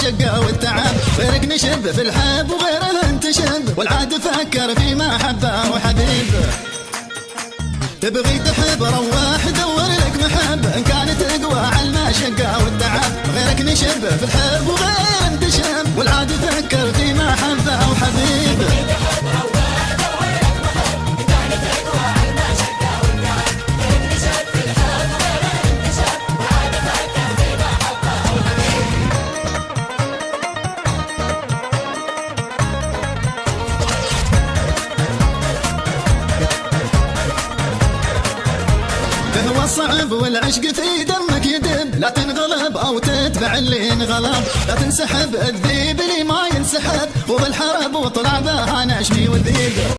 المشقة والتعب، غيرك نشب في الحب وغيره انتشب، والعاد فكر في محبة وحبيب. تبغي تحب روح دور لك محب، إن كانت تقوى على المشقة والتعب، غيرك نشب في الحب وغيره انتشب، والعاد فكر في محبة وحبيب. هو الصعب والعشق في دمك يدب، لا تنغلب او تتبع اللي انغلب، لا تنسحب الذيب اللي ما ينسحب، وبالحرب وطلع بها نشمي والذيب.